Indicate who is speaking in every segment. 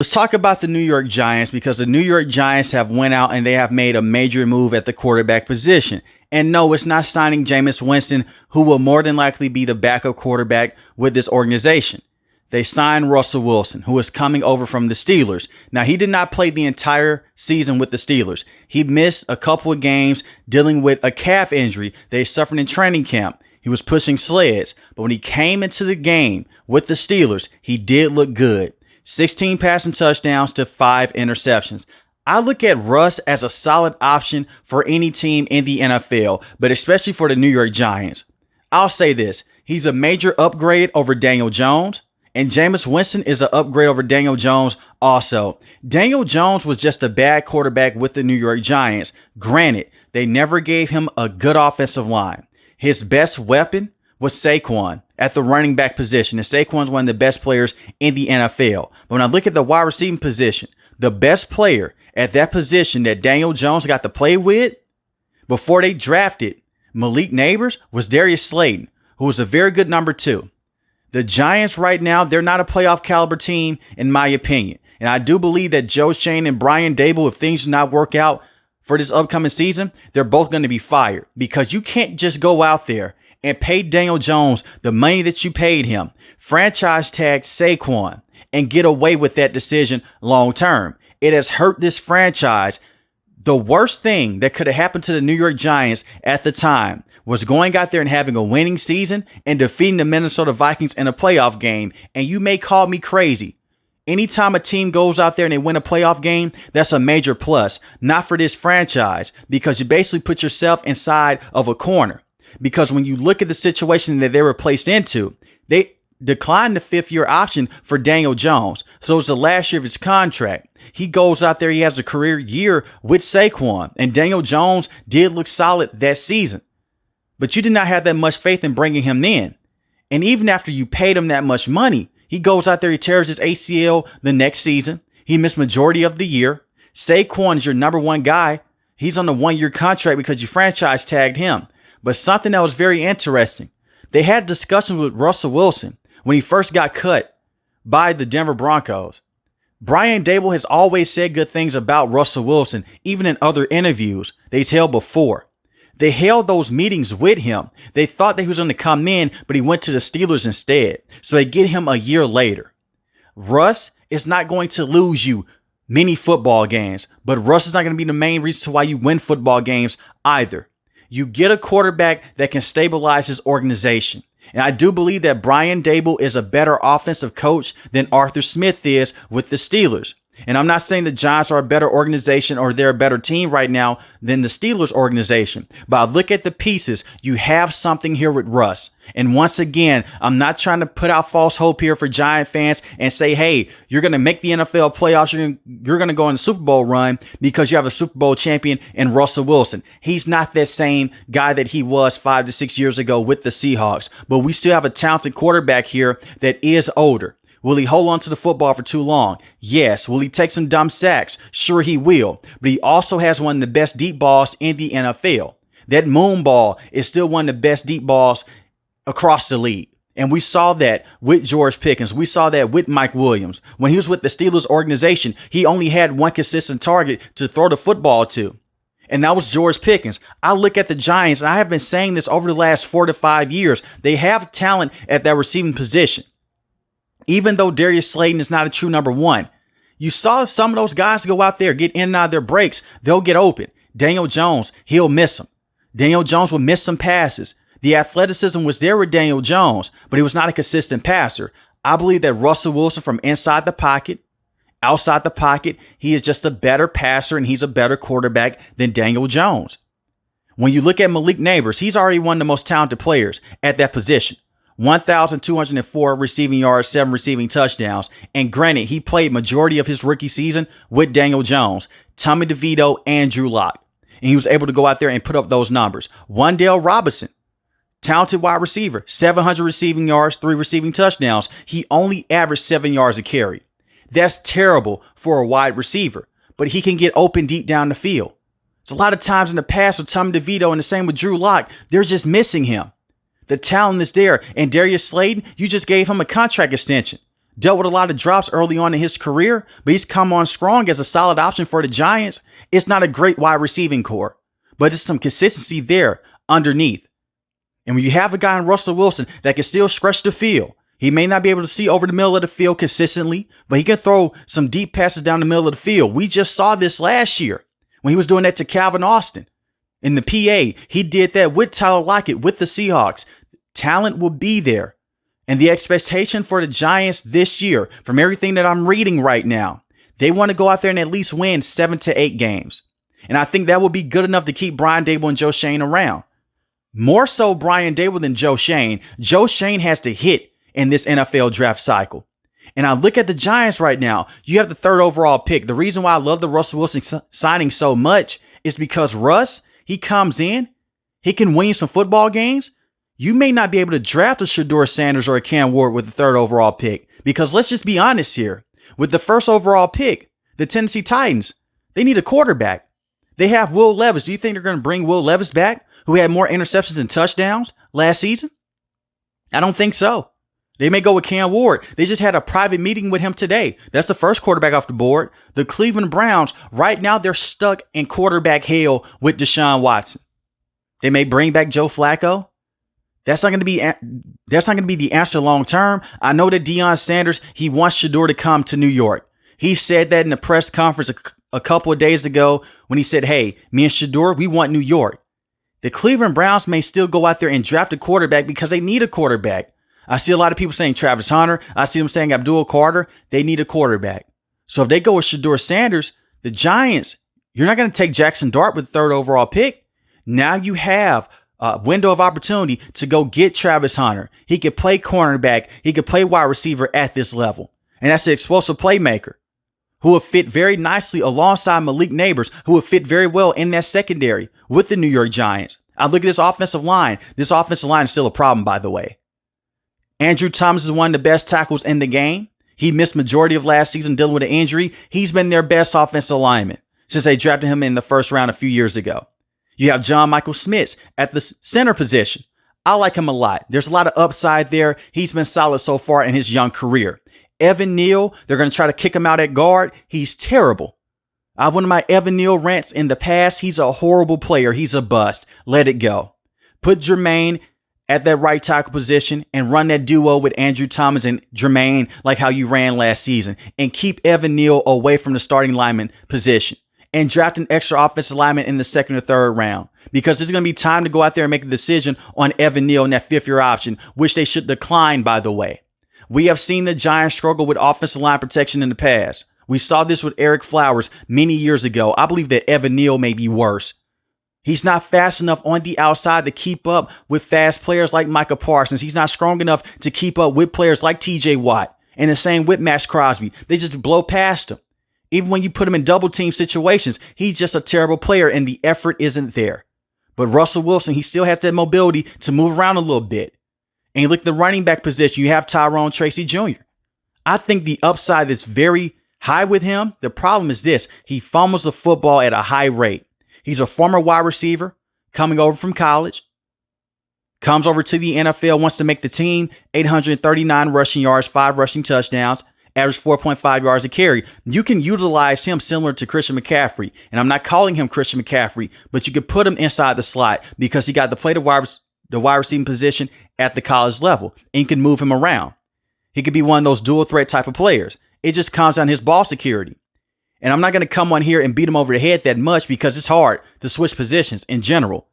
Speaker 1: Let's talk about the New York Giants, because the New York Giants have went out and they have made a major move at the quarterback position. And no, it's not signing Jameis Winston, who will more than likely be the backup quarterback with this organization. They signed Russell Wilson, who is coming over from the Steelers. Now, he did not play the entire season with the Steelers. He missed a couple of games dealing with a calf injury that he suffered in training camp. He was pushing sleds, but when he came into the game with the Steelers, he did look good. 16 passing touchdowns to 5 interceptions. I look at Russ as a solid option for any team in the NFL, but especially for the New York Giants. I'll say this. He's a major upgrade over Daniel Jones, and Jameis Winston is an upgrade over Daniel Jones also. Daniel Jones was just a bad quarterback with the New York Giants. Granted, they never gave him a good offensive line. His best weapon was Saquon at the running back position, and Saquon's one of the best players in the NFL. But when I look at the wide receiving position, the best player at that position that Daniel Jones got to play with before they drafted Malik Neighbors was Darius Slayton, who was a very good number 2. The Giants right now, they're not a playoff caliber team, in my opinion. And I do believe that Joe Schoen and Brian Daboll, if things do not work out for this upcoming season, they're both going to be fired, because you can't just go out there and pay Daniel Jones the money that you paid him, franchise tag Saquon, and get away with that decision long term. It has hurt this franchise. The worst thing that could have happened to the New York Giants at the time was going out there and having a winning season and defeating the Minnesota Vikings in a playoff game. And you may call me crazy. Anytime a team goes out there and they win a playoff game, that's a major plus. Not for this franchise, because you basically put yourself inside of a corner. Because when you look at the situation that they were placed into, they declined the 5th-year option for Daniel Jones. So it's the last year of his contract. He goes out there, he has a career year with Saquon, and Daniel Jones did look solid that season. But you did not have that much faith in bringing him in. And even after you paid him that much money, he goes out there, he tears his ACL the next season. He missed majority of the year. Saquon is your number 1 guy. He's on a 1-year contract because you franchise tagged him. But something that was very interesting, they had discussions with Russell Wilson when he first got cut by the Denver Broncos. Brian Daboll has always said good things about Russell Wilson, even in other interviews that he's held before. They held those meetings with him. They thought that he was going to come in, but he went to the Steelers instead. So they get him a year later. Russ is not going to lose you many football games, but Russ is not going to be the main reason why you win football games either. You get a quarterback that can stabilize his organization. And I do believe that Brian Daboll is a better offensive coach than Arthur Smith is with the Steelers. And I'm not saying the Giants are a better organization or they're a better team right now than the Steelers organization. But I look at the pieces. You have something here with Russ. And once again, I'm not trying to put out false hope here for Giant fans and say, hey, you're going to make the NFL playoffs. You're going to go on the Super Bowl run because you have a Super Bowl champion in Russell Wilson. He's not that same guy that he was 5 to 6 years ago with the Seahawks. But we still have a talented quarterback here that is older. Will he hold on to the football for too long? Yes. Will he take some dumb sacks? Sure he will. But he also has one of the best deep balls in the NFL. That moon ball is still one of the best deep balls across the league. And we saw that with George Pickens. We saw that with Mike Williams. When he was with the Steelers organization, he only had one consistent target to throw the football to. And that was George Pickens. I look at the Giants, and I have been saying this over the last 4 to 5 years. They have talent at that receiving position. Even though Darius Slayton is not a true number 1, you saw some of those guys go out there, get in and out of their breaks. They'll get open. Daniel Jones, he'll miss them. Daniel Jones will miss some passes. The athleticism was there with Daniel Jones, but he was not a consistent passer. I believe that Russell Wilson, from inside the pocket, outside the pocket, he is just a better passer and he's a better quarterback than Daniel Jones. When you look at Malik Neighbors, he's already one of the most talented players at that position. 1,204 receiving yards, 7 receiving touchdowns. And granted, he played majority of his rookie season with Daniel Jones, Tommy DeVito, and Drew Lock. And he was able to go out there and put up those numbers. Wan'Dale Robinson, talented wide receiver, 700 receiving yards, 3 receiving touchdowns. He only averaged 7 yards a carry. That's terrible for a wide receiver, but he can get open deep down the field. So a lot of times in the past with Tommy DeVito and the same with Drew Lock, they're just missing him. The talent is there. And Darius Slayton, you just gave him a contract extension. Dealt with a lot of drops early on in his career, but he's come on strong as a solid option for the Giants. It's not a great wide receiving core, but it's some consistency there underneath. And when you have a guy in Russell Wilson that can still stretch the field, he may not be able to see over the middle of the field consistently, but he can throw some deep passes down the middle of the field. We just saw this last year when he was doing that to Calvin Austin in the PA. He did that with Tyler Lockett, with the Seahawks. Talent will be there. And the expectation for the Giants this year, from everything that I'm reading right now, they want to go out there and at least win 7 to 8 games. And I think that will be good enough to keep Brian Daboll and Joe Schoen around. More so Brian Daboll than Joe Schoen. Joe Schoen has to hit in this NFL draft cycle. And I look at the Giants right now. You have the 3rd overall pick. The reason why I love the Russell Wilson signing so much is because Russ, he comes in, he can win some football games. You may not be able to draft a Shedeur Sanders or a Cam Ward with the 3rd overall pick, because let's just be honest here. With the 1st overall pick, the Tennessee Titans, they need a quarterback. They have Will Levis. Do you think they're going to bring Will Levis back, who had more interceptions and touchdowns last season? I don't think so. They may go with Cam Ward. They just had a private meeting with him today. That's the first quarterback off the board. The Cleveland Browns, right now, they're stuck in quarterback hell with Deshaun Watson. They may bring back Joe Flacco. That's not going to be the answer long term. I know that Deion Sanders, he wants Shedeur to come to New York. He said that in a press conference a couple of days ago when he said, hey, me and Shedeur, we want New York. The Cleveland Browns may still go out there and draft a quarterback because they need a quarterback. I see a lot of people saying Travis Hunter. I see them saying Abdul Carter. They need a quarterback. So if they go with Shedeur Sanders, the Giants, you're not going to take Jackson Dart with the 3rd overall pick. Now you have a window of opportunity to go get Travis Hunter. He could play cornerback. He could play wide receiver at this level. And that's an explosive playmaker who would fit very nicely alongside Malik Neighbors, who would fit very well in that secondary with the New York Giants. I look at this offensive line. This offensive line is still a problem, by the way. Andrew Thomas is one of the best tackles in the game. He missed majority of last season dealing with an injury. He's been their best offensive lineman since they drafted him in the 1st round a few years ago. You have John Michael Schmitz at the center position. I like him a lot. There's a lot of upside there. He's been solid so far in his young career. Evan Neal, they're going to try to kick him out at guard. He's terrible. I have one of my Evan Neal rants in the past. He's a horrible player. He's a bust. Let it go. Put Jermaine at that right tackle position and run that duo with Andrew Thomas and Jermaine like how you ran last season. And keep Evan Neal away from the starting lineman position. And draft an extra offensive lineman in the 2nd or 3rd round. Because it's going to be time to go out there and make a decision on Evan Neal and that 5th-year option, which they should decline, by the way. We have seen the Giants struggle with offensive line protection in the past. We saw this with Eric Flowers many years ago. I believe that Evan Neal may be worse. He's not fast enough on the outside to keep up with fast players like Micah Parsons. He's not strong enough to keep up with players like TJ Watt. And the same with Max Crosby. They just blow past him. Even when you put him in double team situations, he's just a terrible player and the effort isn't there. But Russell Wilson, he still has that mobility to move around a little bit. And you look at the running back position, you have Tyrone Tracy Jr. I think the upside is very high with him. The problem is this: he fumbles the football at a high rate. He's a former wide receiver coming over from college, comes over to the NFL, wants to make the team, 839 rushing yards, 5 rushing touchdowns, average 4.5 yards a carry. You can utilize him similar to Christian McCaffrey. And I'm not calling him Christian McCaffrey, but you could put him inside the slot because he got to play the wide receiving position at the college level. And you can move him around. He could be one of those dual threat type of players. It just comes down to his ball security. And I'm not going to come on here and beat him over the head that much because it's hard to switch positions in general.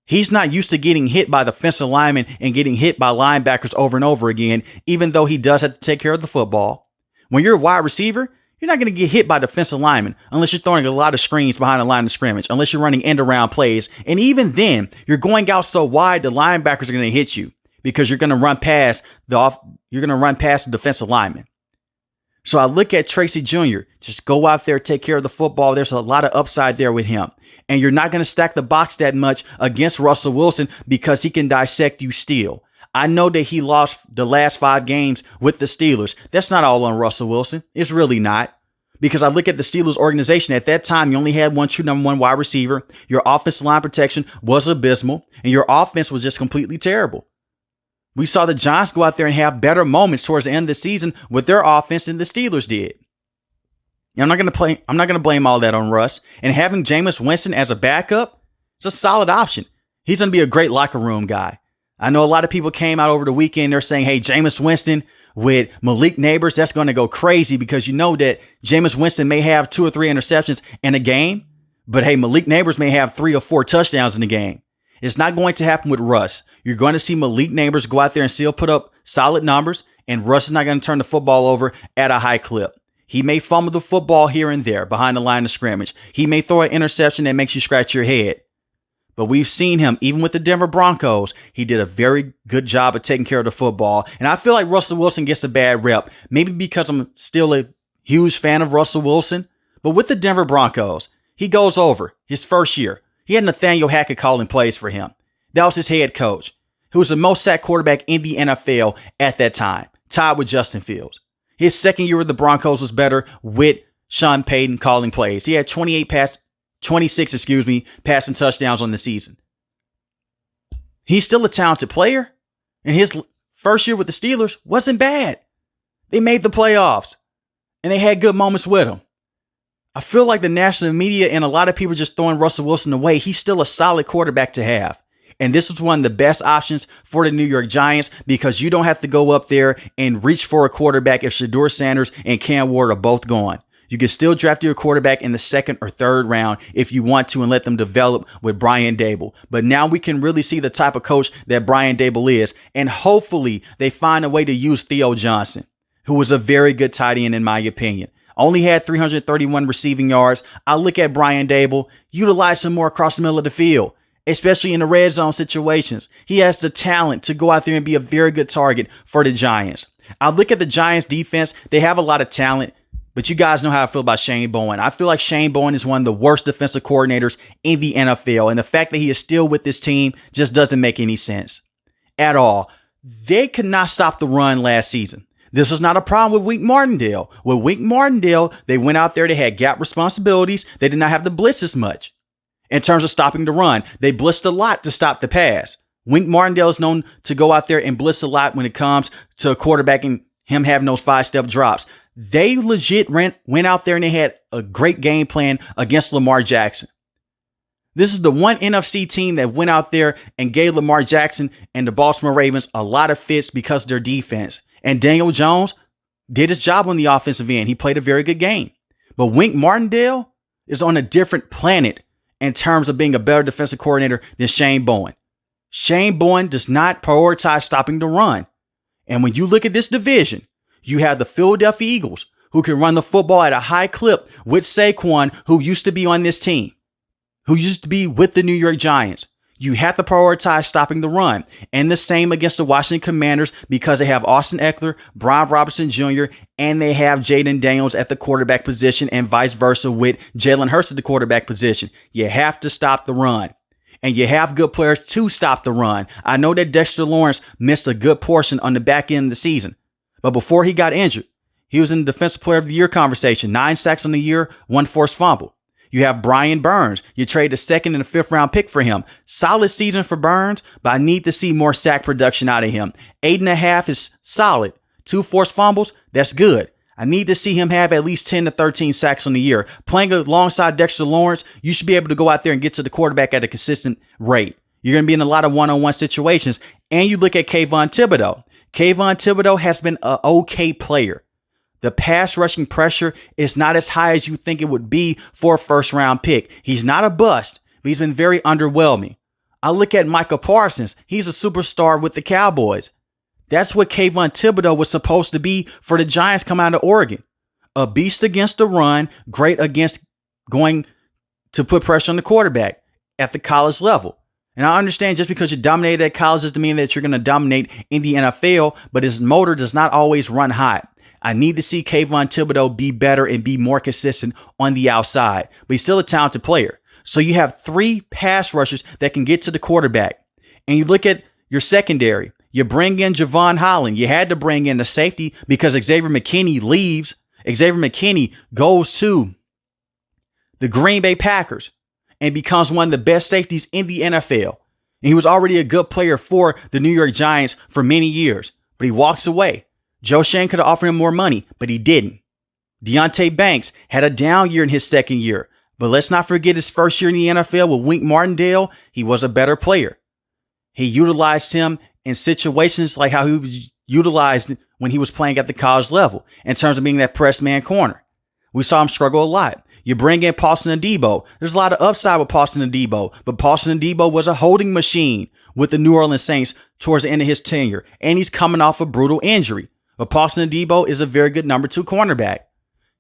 Speaker 1: He's not used to getting hit by the defensive linemen and getting hit by linebackers over and over again, even though he does have to take care of the football. When you're a wide receiver, you're not going to get hit by defensive linemen unless you're throwing a lot of screens behind the line of scrimmage, unless you're running end-around plays. And even then, you're going out so wide, the linebackers are going to hit you because you're going to run past the defensive lineman. So I look at Tracy Jr. Just go out there, take care of the football. There's a lot of upside there with him. And you're not going to stack the box that much against Russell Wilson because he can dissect you still. I know that he lost the last 5 games with the Steelers. That's not all on Russell Wilson. It's really not. Because I look at the Steelers organization. At that time, you only had one true number 1 wide receiver. Your offensive line protection was abysmal. And your offense was just completely terrible. We saw the Giants go out there and have better moments towards the end of the season with their offense than the Steelers did. I'm not gonna blame all that on Russ. And having Jameis Winston as a backup is a solid option. He's gonna be a great locker room guy. I know a lot of people came out over the weekend. They're saying, hey, Jameis Winston with Malik Neighbors, that's going to go crazy because you know that Jameis Winston may have 2 or 3 interceptions in a game, but hey, Malik Neighbors may have 3 or 4 touchdowns in a game. It's not going to happen with Russ. You're going to see Malik Neighbors go out there and still put up solid numbers, and Russ is not going to turn the football over at a high clip. He may fumble the football here and there behind the line of scrimmage. He may throw an interception that makes you scratch your head. But we've seen him, even with the Denver Broncos, he did a very good job of taking care of the football. And I feel like Russell Wilson gets a bad rep, maybe because I'm still a huge fan of Russell Wilson. But with the Denver Broncos, he goes over his first year. He had Nathaniel Hackett calling plays for him. That was his head coach, who was the most sacked quarterback in the NFL at that time, tied with Justin Fields. His second year with the Broncos was better with Sean Payton calling plays. He had 26 passing touchdowns on the season. He's still a talented player, and his first year with the Steelers wasn't bad. They made the playoffs, and they had good moments with him. I feel like the national media and a lot of people are just throwing Russell Wilson away. He's still a solid quarterback to have. And this was one of the best options for the New York Giants because you don't have to go up there and reach for a quarterback if Shedeur Sanders and Cam Ward are both gone. You can still draft your quarterback in the 2nd or 3rd round if you want to and let them develop with Brian Daboll. But now we can really see the type of coach that Brian Daboll is. And hopefully they find a way to use Theo Johnson, who was a very good tight end in my opinion. Only had 331 receiving yards. I look at Brian Daboll, utilize him more across the middle of the field, especially in the red zone situations. He has the talent to go out there and be a very good target for the Giants. I look at the Giants defense. They have a lot of talent. But you guys know how I feel about Shane Bowen. I feel like Shane Bowen is one of the worst defensive coordinators in the NFL. And the fact that he is still with this team just doesn't make any sense at all. They could not stop the run last season. This was not a problem with Wink Martindale. With Wink Martindale, they went out there. They had gap responsibilities. They did not have to blitz as much in terms of stopping the run. They blitzed a lot to stop the pass. Wink Martindale is known to go out there and blitz a lot when it comes to a quarterback and him having those 5-step drops. They legit went out there and they had a great game plan against Lamar Jackson. This is the one NFC team that went out there and gave Lamar Jackson and the Baltimore Ravens a lot of fits because of their defense. And Daniel Jones did his job on the offensive end. He played a very good game. But Wink Martindale is on a different planet in terms of being a better defensive coordinator than Shane Bowen. Shane Bowen does not prioritize stopping the run. And when you look at this division, you have the Philadelphia Eagles, who can run the football at a high clip with Saquon, who used to be on this team, who used to be with the New York Giants. You have to prioritize stopping the run. And the same against the Washington Commanders because they have Austin Eckler, Brian Robinson Jr., and they have Jaden Daniels at the quarterback position and vice versa with Jalen Hurts at the quarterback position. You have to stop the run. And you have good players to stop the run. I know that Dexter Lawrence missed a good portion on the back end of the season. But before he got injured, he was in the Defensive Player of the Year conversation. 9 sacks on the year, 1 forced fumble. You have Brian Burns. You trade the 2nd and the 5th round pick for him. Solid season for Burns, but I need to see more sack production out of him. 8.5 is solid. 2 forced fumbles, that's good. I need to see him have at least 10 to 13 sacks on the year. Playing alongside Dexter Lawrence, you should be able to go out there and get to the quarterback at a consistent rate. You're going to be in a lot of one-on-one situations. And you look at Kayvon Thibodeau. Kayvon Thibodeau has been an okay player. The pass rushing pressure is not as high as you think it would be for a 1st round pick. He's not a bust, but he's been very underwhelming. I look at Micah Parsons. He's a superstar with the Cowboys. That's what Kayvon Thibodeau was supposed to be for the Giants coming out of Oregon. A beast against the run, great against going to put pressure on the quarterback at the college level. And I understand just because you dominated at college doesn't mean that you're going to dominate in the NFL, but his motor does not always run hot. I need to see Kayvon Thibodeau be better and be more consistent on the outside, but he's still a talented player. So you have 3 pass rushers that can get to the quarterback. And you look at your secondary. You bring in Javon Holland. You had to bring in the safety because Xavier McKinney leaves. Xavier McKinney goes to the Green Bay Packers and becomes one of the best safeties in the NFL. And he was already a good player for the New York Giants for many years, but he walks away. Joe Schoen could have offered him more money, but he didn't. Deonte Banks had a down year in his second year, but let's not forget his first year in the NFL with Wink Martindale. He was a better player. He utilized him in situations like how he was utilized when he was playing at the college level in terms of being that press man corner. We saw him struggle a lot. You bring in Paulson Adebo. There's a lot of upside with Paulson Adebo, but Paulson Adebo was a holding machine with the New Orleans Saints towards the end of his tenure, and he's coming off a brutal injury. But Paulson Adebo is a very good number 2 cornerback.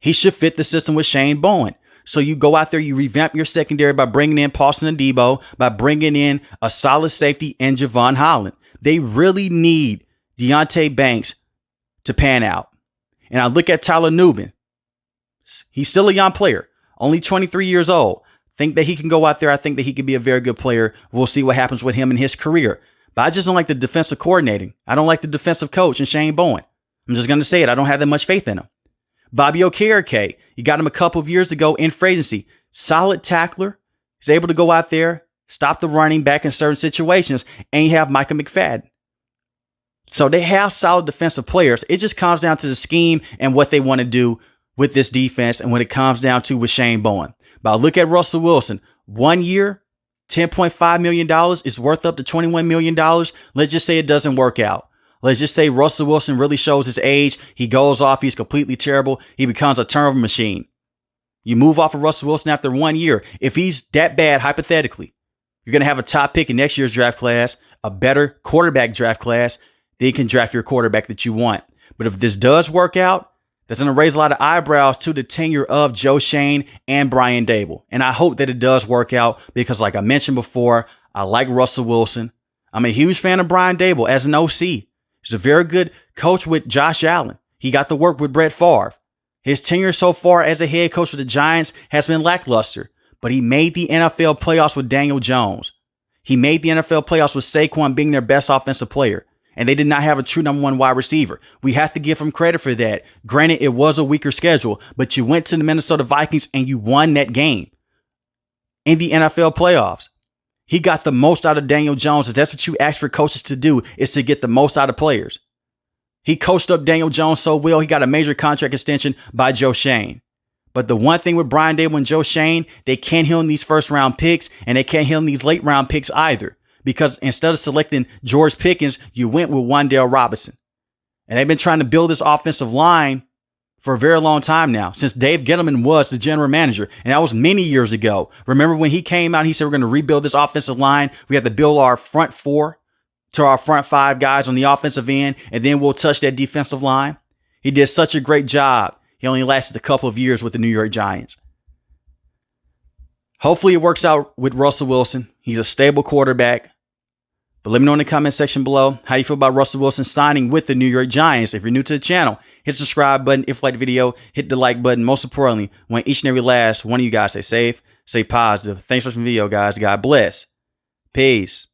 Speaker 1: He should fit the system with Shane Bowen. So you go out there, you revamp your secondary by bringing in Paulson Adebo, by bringing in a solid safety and Javon Holland. They really need Deonte Banks to pan out. And I look at Tyler Nubin. He's still a young player, only 23 years old. Think that he can go out there. I think that he could be a very good player. We'll see what happens with him in his career. But I just don't like the defensive coordinating. I don't like the defensive coach and Shane Bowen. I'm just going to say it. I don't have that much faith in him. Bobby Okereke, you got him a couple of years ago in free agency. Solid tackler. He's able to go out there, stop the running back in certain situations, and you have Micah McFadden. So they have solid defensive players. It just comes down to the scheme and what they want to do with this defense and when it comes down to with Shane Bowen. But I look at Russell Wilson. 1 year, $10.5 million is worth up to $21 million. Let's just say it doesn't work out. Let's just say Russell Wilson really shows his age. He goes off. He's completely terrible. He becomes a turnover machine. You move off of Russell Wilson after 1 year. If he's that bad, hypothetically, you're going to have a top pick in next year's draft class, a better quarterback draft class. Then you can draft your quarterback that you want. But if this does work out, that's going to raise a lot of eyebrows to the tenure of Joe Schoen and Brian Daboll. And I hope that it does work out because, like I mentioned before, I like Russell Wilson. I'm a huge fan of Brian Daboll as an OC. He's a very good coach with Josh Allen. He got to work with Brett Favre. His tenure so far as a head coach with the Giants has been lackluster, but he made the NFL playoffs with Daniel Jones. He made the NFL playoffs with Saquon being their best offensive player, and they did not have a true number 1 wide receiver. We have to give him credit for that. Granted, it was a weaker schedule, but you went to the Minnesota Vikings and you won that game in the NFL playoffs. He got the most out of Daniel Jones, and that's what you ask for coaches to do, is to get the most out of players. He coached up Daniel Jones so well, he got a major contract extension by Joe Schoen. But the one thing with Brian Daboll and Joe Schoen, they can't hit on these first-round picks, and they can't hit on these late-round picks either. Because instead of selecting George Pickens, you went with Wan'Dale Robinson. And they've been trying to build this offensive line for a very long time now, since Dave Gettleman was the general manager. And that was many years ago. Remember when he came out, he said, we're going to rebuild this offensive line. We have to build our front 4 to our front 5 guys on the offensive end, and then we'll touch that defensive line. He did such a great job. He only lasted a couple of years with the New York Giants. Hopefully it works out with Russell Wilson. He's a stable quarterback. But let me know in the comment section below how you feel about Russell Wilson signing with the New York Giants. If you're new to the channel, hit the subscribe button. If you like the video, hit the like button. Most importantly, I want each and every last one of you guys stay safe, stay positive. Thanks for watching the video, guys. God bless. Peace.